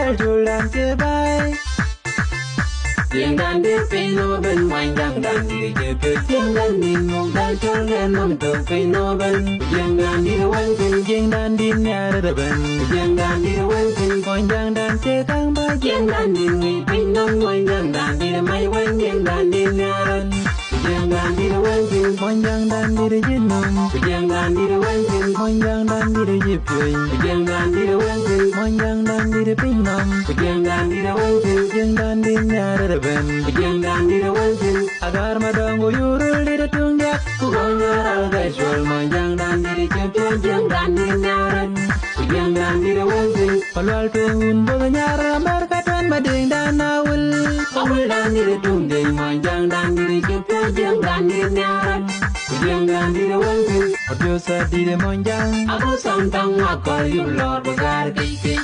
dal julan ke bai Tiếng đàn đi phi nô bên ngoài đàn đàn đi chữ cứ tiếng đàn đi ngủ đàn cho lên nằm từ phi nô bên tiếng đàn đi đâu anh kinh jeng dan din ya da ben tiếng đàn đi đâu anh kinh kon jang dan che tang ba tiếng đàn đi nghỉ phi nô ngoài đàn đi mai quanh tiếng đàn đi nyaran tiếng đàn đi đâu anh kinh kon jang dan di de jinum tiếng đàn đi đâu anh kinh kon jang dan di de jipui tiếng đàn đi đâu anh kinh kon jang dan di de pinam tiếng đàn đi đâu anh kinh jeng dan din ya da ben tiếng đàn đi đâu anh kinh agar madango yurul di de tung yak ku gonyara gai shol ma jang dan di chep chep jang dan di nyaran jang dan di đâu anh kinh palwal pengun bo nyara mar katan mading dan awul awul dan di tung de ma jang dan di chep chep jang dan di nyaran jang dan di đâu anh kinh odio sa di de monjang aku santang akal yu lor bagar kiki